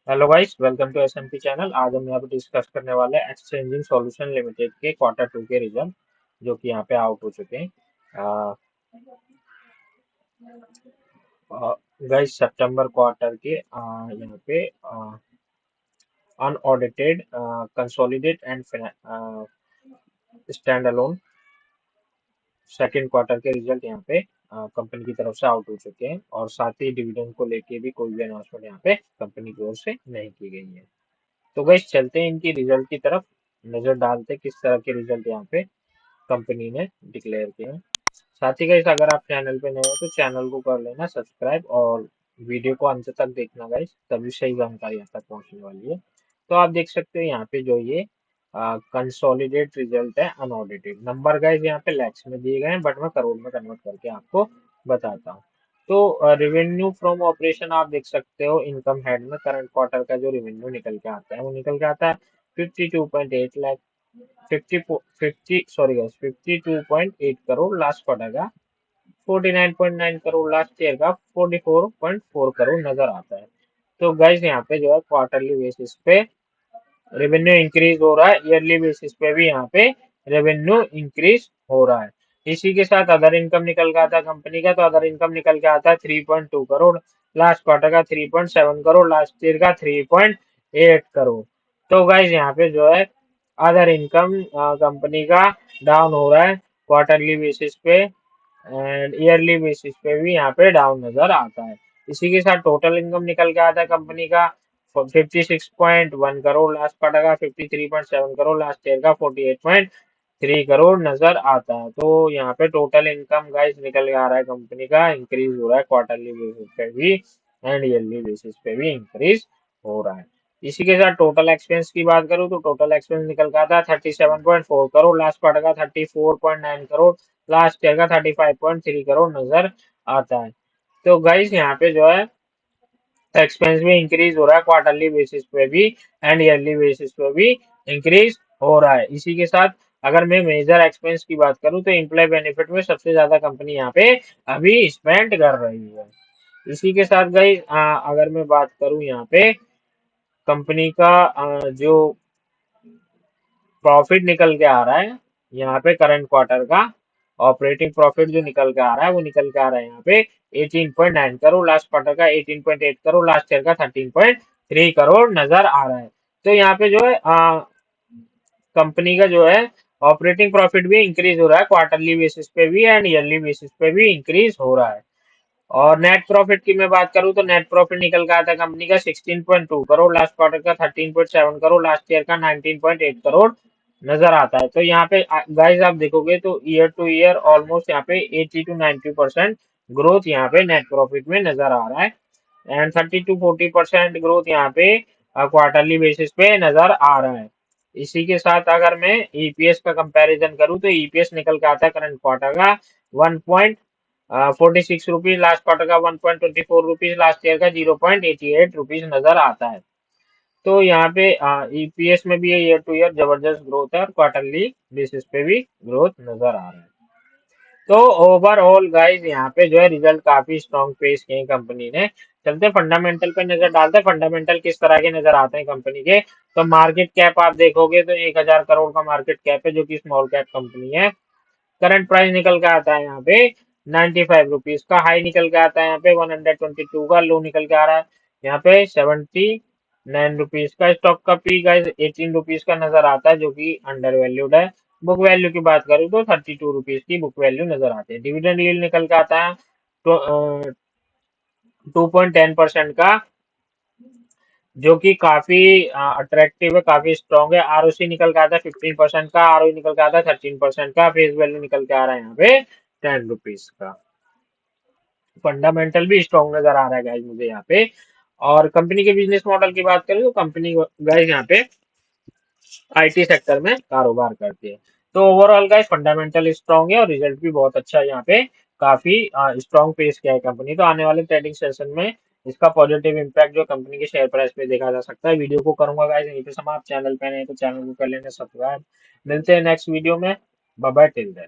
Hello guys, welcome to SMP channel. आज हम यहाँ पे डिस्कस करने वाले हैं एक्सचेंजिंग सॉल्यूशन लिमिटेड के क्वार्टर टू के रिजल्ट जो कि यहाँ पे आउट हो चुके हैं। गाइस, सितंबर क्वार्टर के यहाँ पे unaudited consolidate and stand alone second quarter के रिजल्ट यहाँ पे कंपनी की तरफ से आउट हो चुके हैं, और साथ ही डिविडेंड को लेके भी कोई भी अनाउंसमेंट यहाँ पे कंपनी की ओर से नहीं की गई है। तो गाइस, चलते हैं इनकी रिजल्ट की तरफ, नजर डालते हैं किस तरह के रिजल्ट यहाँ पे कंपनी ने डिक्लेयर किए हैं। साथ ही गाइस, अगर आप चैनल पे नए हो तो चैनल को कर लेना सब्सक्राइब, और वीडियो को अंत तक देखना गाइस, तभी सही जानकारी यहाँ तक पहुंचने वाली है। तो आप देख सकते हो यहाँ पे जो ये कंसोलिडेट रिजल्ट है अनऑडिटेड, नंबर गाइस यहाँ पे लैक्स में दिए गए हैं, बट मैं करोड़ में कन्वर्ट करके आपको बताता हूँ। तो रेवेन्यू फ्रॉम ऑपरेशन आप देख सकते हो, इनकम हेड में करंट क्वार्टर का जो रेवेन्यू निकल के आता है वो निकल के आता है 52.8 लाख, 52.8 करोड़ लास्ट क्वार्टर का, 49.9 करोड़ लास्ट ईयर का, 44.4 करोड़ नजर आता है। तो गाइस, यहाँ पे जो है क्वार्टरली बेसिस पे रेवेन्यू इंक्रीज हो रहा है, ईयरली बेसिस पे भी यहाँ पे रेवेन्यू इंक्रीज हो रहा है। इसी के साथ अदर इनकम निकल के आता है कंपनी का, तो अदर इनकम निकल के आता है 3.2 करोड़ लास्ट क्वार्टर का, 3.7 करोड़ लास्ट ईयर का, 3.8 करोड़। तो गाइज, यहाँ पे जो है अदर इनकम कंपनी का डाउन हो रहा है क्वार्टरली बेसिस पे, एंड ईयरली बेसिस पे भी यहाँ पे डाउन नजर आता है। इसी के साथ टोटल इनकम निकल के आता है कंपनी का 56.1 करोड़ लास्ट क्वार्टर का, 53.7 करोड़ लास्ट ईयर का, 48.3 करोड़ नजर आता है। तो यहाँ पे टोटल इनकम गाइस निकल के आ रहा है कंपनी का, इंक्रीज हो रहा है क्वार्टरली बेसिस पे भी एंड ईयरली बेसिस पे भी इंक्रीज हो रहा है। इसी के साथ टोटल एक्सपेंस की बात करूँ तो टोटल एक्सपेंस निकल के आता है 37.4 करोड़ लास्ट क्वार्टर का, 34.9 करोड़ लास्ट ईयर का, 35.3 करोड़ नजर आता है। तो गाइस, यहाँ पे जो है एक्सपेंस भी इंक्रीज हो रहा है क्वार्टरली बेसिस पे भी एंड ईयरली बेसिस पे भी इंक्रीज हो रहा है। इसी के साथ अगर मैं मेजर एक्सपेंस की बात करूं तो एम्प्लॉय बेनिफिट में सबसे ज्यादा कंपनी यहाँ पे अभी स्पेंड कर रही है। इसी के साथ गाइस, अगर मैं बात करूं यहाँ पे कंपनी का जो प्रॉफिट निकल के आ रहा है यहाँ पे करंट क्वार्टर का, ऑपरेटिंग प्रॉफिट जो निकल के आ रहा है वो निकल के आ रहा है यहाँ पे 18.9 करोड़ लास्ट क्वार्टर का, 18.8 करोड़ लास्ट ईयर का, 13.3 करोड़ नजर आ रहा है। तो यहाँ पे जो है कंपनी का जो है ऑपरेटिंग प्रॉफिट भी इंक्रीज हो रहा है क्वार्टरली बेसिस पे भी एंड ईयरली बेसिस पे भी इंक्रीज हो रहा है। और नेट प्रॉफिट की मैं बात करूं तो नेट प्रॉफिट निकल का आता है कंपनी का 16.2 करोड़ लास्ट क्वार्टर का, 13.7 करोड़ लास्ट ईयर का, 19.8 करोड़ नजर आता है। तो यहाँ पे गाइस आप देखोगे तो ईयर टू ईयर ऑलमोस्ट यहाँ पे 80 to 90% ग्रोथ यहाँ पे नेट प्रॉफिट में नजर आ रहा है, एंड 30 to 40% ग्रोथ यहाँ पे क्वार्टरली बेसिस पे नजर आ रहा है। इसी के साथ अगर मैं ईपीएस का कंपैरिजन करूं तो ईपीएस निकल के आता है करंट क्वार्टर का 1.46 रुपीज, लास्ट क्वार्टर का 1.24 रुपीज, लास्ट ईयर का 0.88 रुपीज नजर आता है। तो यहाँ पे ईपीएस में भी ईयर टू ईयर जबरदस्त ग्रोथ है, और क्वार्टरली बेसिस पे भी ग्रोथ नजर आ रहा है। तो ओवरऑल गाइस, यहाँ पे जो है रिजल्ट काफी स्ट्रॉन्ग पेश किए कंपनी ने। चलते फंडामेंटल पे नजर डालते हैं, फंडामेंटल किस तरह के नजर आते हैं कंपनी के। तो मार्केट कैप आप देखोगे तो 1000 करोड़ का मार्केट कैप है, जो कि स्मॉल कैप कंपनी है। करंट प्राइस निकल के आता है यहाँ पे 95 रुपीज का, हाई निकल के आता है यहाँ पे 122 का, लो निकल के आ रहा है यहाँ पे 79 रुपीज का। स्टॉक का पी गाइस 18 रुपीज का नजर आता है, जो कि अंडर वैल्यूड है। बुक वैल्यू की बात करूँ तो 32 रुपीज की बुक वैल्यू नजर आती है। डिविडेंड यील्ड निकल के आता है तो 2.10% का, जो कि काफी अट्रैक्टिव है, काफी स्ट्रॉन्ग है। आरओसी निकल के आता है 15% का, आरओई निकल के आता है 13% का, फेस वैल्यू निकल के आ रहा है यहाँ पे 10 रुपीज का। फंडामेंटल भी स्ट्रॉन्ग नजर आ रहा है गाइज मुझे यहाँ पे। और कंपनी के बिजनेस मॉडल की बात करें तो कंपनी गाइज यहाँ पे आईटी सेक्टर में कारोबार करती है। तो ओवरऑल गाइस, फंडामेंटल स्ट्रॉन्ग है और रिजल्ट भी बहुत अच्छा है यहाँ पे, काफी स्ट्रॉन्ग पेश किया है कंपनी। तो आने वाले ट्रेडिंग सेशन में इसका पॉजिटिव इम्पैक्ट जो कंपनी के शेयर प्राइस पे देखा जा सकता है। वीडियो को करूंगा गाइस यहीं पे समाप्त। चैनल पे नए तो चैनल को कर लेना सब्सक्राइब। मिलते हैं नेक्स्ट वीडियो में। Bye bye, till then.